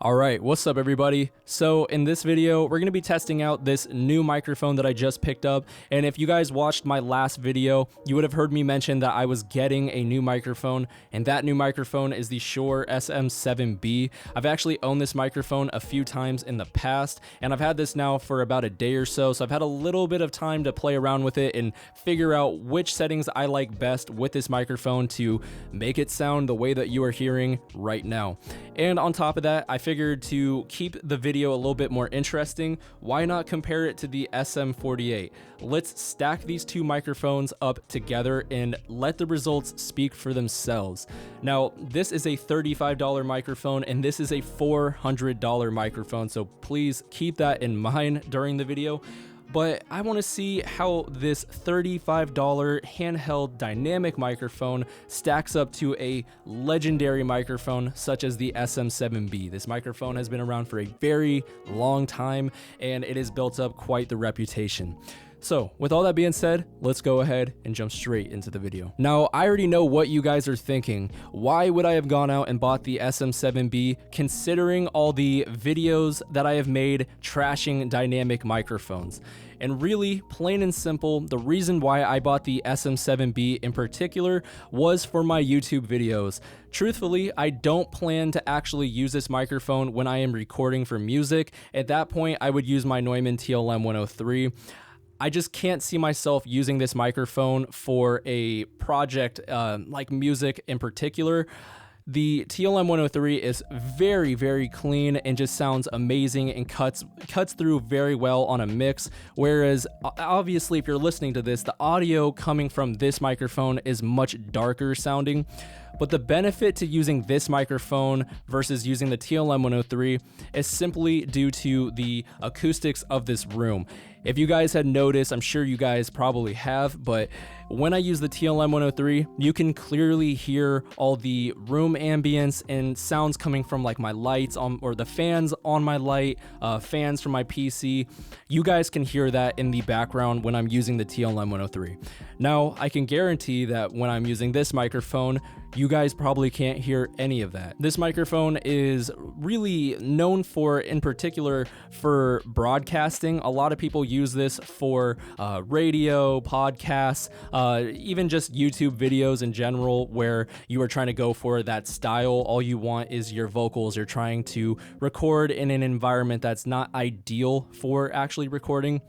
Alright, what's up everybody? So in this video, we're going to be testing out this new microphone that I just picked up, and if you guys watched my last video, you would have heard me mention that I was getting a new microphone, and that new microphone is the Shure SM7B. I've actually owned this microphone a few times in the past, and I've had this now for about a day or so, so I've had a little bit of time to play around with it and figure out which settings I like best with this microphone to make it sound the way that you are hearing right now. And on top of that, I figured to keep the video a little bit more interesting, why not compare it to the SM48? Let's stack these two microphones up together and let the results speak for themselves. Now, this is a $35 microphone and this is a $400 microphone, so please keep that in mind during the video. But I want to see how this $35 handheld dynamic microphone stacks up to a legendary microphone such as the SM7B. This microphone has been around for a very long time and it has built up quite the reputation. So with all that being said, let's go ahead and jump straight into the video. Now, I already know what you guys are thinking. Why would I have gone out and bought the SM7B considering all the videos that I have made trashing dynamic microphones? And really, plain and simple, the reason why I bought the SM7B in particular was for my YouTube videos. Truthfully, I don't plan to actually use this microphone when I am recording for music. At that point, I would use my Neumann TLM 103. I just can't see myself using this microphone for a project like music in particular. The TLM 103 is very, very clean and just sounds amazing and cuts through very well on a mix. Whereas obviously if you're listening to this, the audio coming from this microphone is much darker sounding. But the benefit to using this microphone versus using the TLM 103 is simply due to the acoustics of this room. If you guys had noticed, I'm sure you guys probably have, but when I use the TLM 103, you can clearly hear all the room ambience and sounds coming from like my lights on, or the fans on my light, fans from my PC. You guys can hear that in the background when I'm using the TLM 103. Now, I can guarantee that when I'm using this microphone, you guys probably can't hear any of that. This microphone is really known for, in particular, for broadcasting. A lot of people use this for radio, podcasts, even just YouTube videos in general, where you are trying to go for that style. All you want is your vocals. You're trying to record in an environment that's not ideal for actually recording.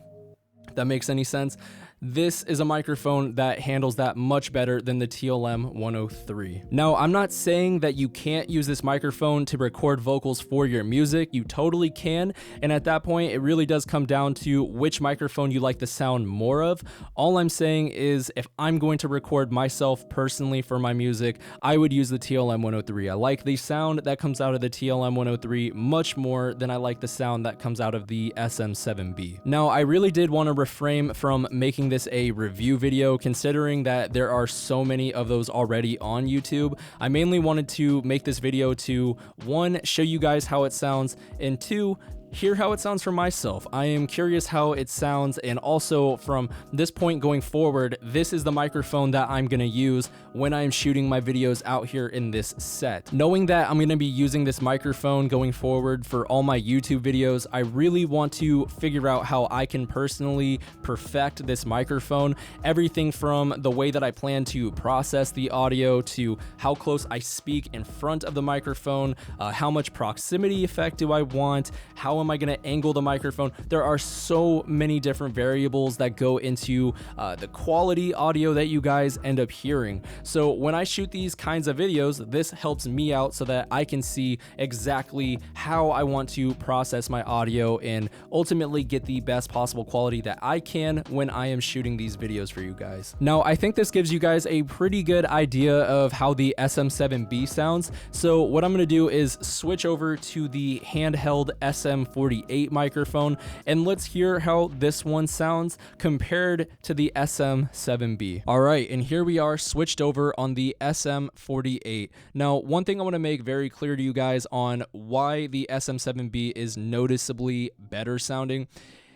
If that makes any sense. This is a microphone that handles that much better than the TLM 103. Now, I'm not saying that you can't use this microphone to record vocals for your music. You totally can, and at that point, it really does come down to which microphone you like the sound more of. All I'm saying is if I'm going to record myself personally for my music, I would use the TLM 103. I like the sound that comes out of the TLM 103 much more than I like the sound that comes out of the SM7B. Now, I really did want to refrain from making this a review video, considering that there are so many of those already on YouTube. I mainly wanted to make this video to, one, show you guys how it sounds, and two, hear how it sounds for myself. I am curious how it sounds, and also from this point going forward, this is the microphone that I'm gonna use when I'm shooting my videos out here in this set. Knowing that I'm gonna be using this microphone going forward for all my YouTube videos, I really want to figure out how I can personally perfect this microphone. Everything from the way that I plan to process the audio to how close I speak in front of the microphone, how much proximity effect do I want, how am I going to angle the microphone. There are so many different variables that go into the quality audio that you guys end up hearing. So when I shoot these kinds of videos, this helps me out so that I can see exactly how I want to process my audio and ultimately get the best possible quality that I can when I am shooting these videos for you guys. Now, I think this gives you guys a pretty good idea of how the SM7B sounds. So what I'm going to do is switch over to the handheld SM48 microphone, and let's hear how this one sounds compared to the SM7B. All right, and here we are switched over on the SM48. Now, one thing I want to make very clear to you guys on why the SM7B is noticeably better sounding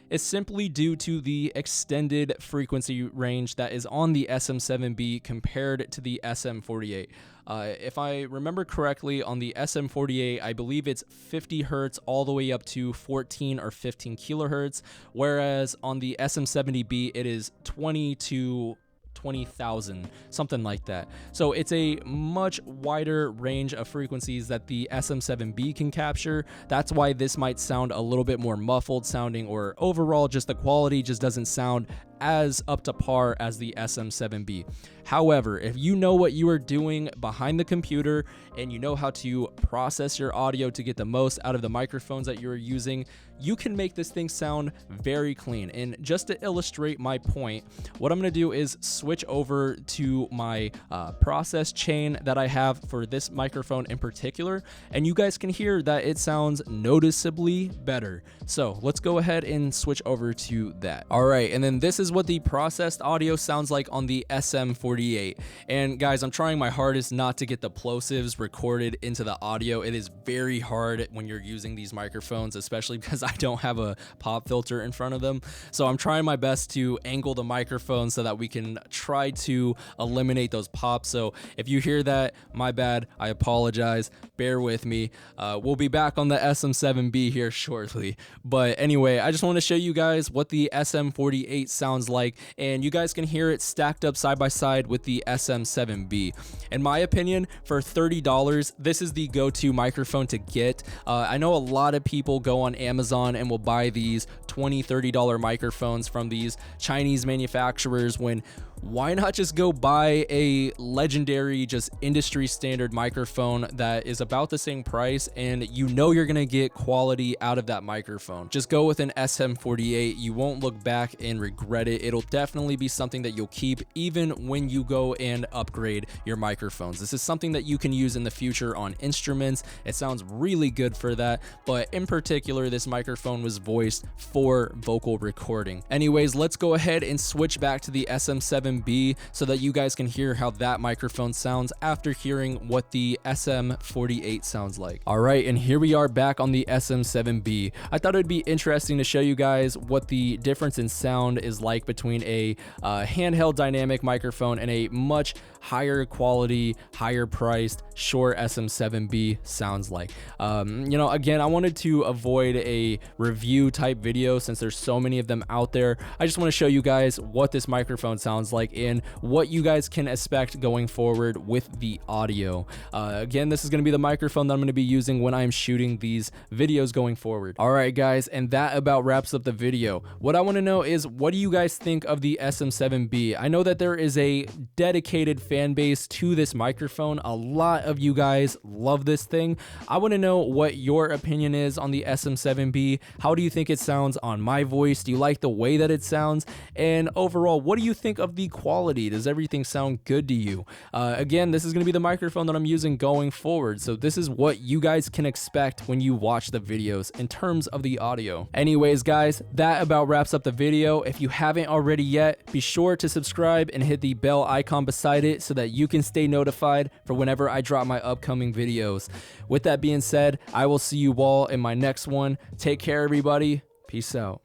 is simply due to the extended frequency range that is on the SM7B compared to the SM48. If I remember correctly, on the SM48, I believe it's 50 hertz all the way up to 14 or 15 kilohertz, whereas on the SM70B, it is 20 to 20,000, something like that. So it's a much wider range of frequencies that the SM7B can capture. That's why this might sound a little bit more muffled sounding, or overall just the quality just doesn't sound as up to par as the SM7B. However, if you know what you are doing behind the computer and you know how to process your audio to get the most out of the microphones that you're using, you can make this thing sound very clean. And just to illustrate my point, what I'm going to do is switch over to my process chain that I have for this microphone in particular, and you guys can hear that it sounds noticeably better. So let's go ahead and switch over to that. All right, and then this is what the processed audio sounds like on the SM48. And guys, I'm trying my hardest not to get the plosives recorded into the audio. It is very hard when you're using these microphones, especially because I don't have a pop filter in front of them. So I'm trying my best to angle the microphone so that we can try to eliminate those pops. So if you hear that, my bad, I apologize, bear with me. We'll be back on the SM7B here shortly. But anyway, I just want to show you guys what the SM48 sounds like, and you guys can hear it stacked up side by side with the SM7B. In my opinion, for $30, this is the go-to microphone to get. I know a lot of people go on Amazon and will buy these $20, $30 microphones from these Chinese manufacturers, when why not just go buy a legendary, just industry standard microphone that is about the same price, and you know you're gonna get quality out of that microphone. Just go with an SM48. You won't look back and regret it. It'll definitely be something that you'll keep even when you go and upgrade your microphones. This is something that you can use in the future on instruments. It sounds really good for that, but in particular, this microphone was voiced for vocal recording. Anyways, let's go ahead and switch back to the SM7B so that you guys can hear how that microphone sounds after hearing what the SM48 sounds like. All right, and here we are back on the SM7B. I thought it'd be interesting to show you guys what the difference in sound is like between a handheld dynamic microphone and a much higher quality, higher priced Shure SM7B sounds like. You know, again, I wanted to avoid a review type video since there's so many of them out there. I just want to show you guys what this microphone sounds like and what you guys can expect going forward with the audio. Again, this is going to be the microphone that I'm going to be using when I'm shooting these videos going forward. All right, guys, and that about wraps up the video. What I want to know is, what do you guys think of the SM7B? I know that there is a dedicated fan base to this microphone. A lot of you guys love this thing. I want to know what your opinion is on the SM7B. How do you think it sounds on my voice? Do you like the way that it sounds? And overall, what do you think of the quality? Does everything sound good to you? Again, this is going to be the microphone that I'm using going forward, so this is what you guys can expect when you watch the videos in terms of the audio. Anyways, guys, that about wraps up the video. If you haven't already yet, be sure to subscribe and hit the bell icon beside it so that you can stay notified for whenever I drop my upcoming videos. With that being said, I will see you all in my next one. Take care, everybody. Peace out.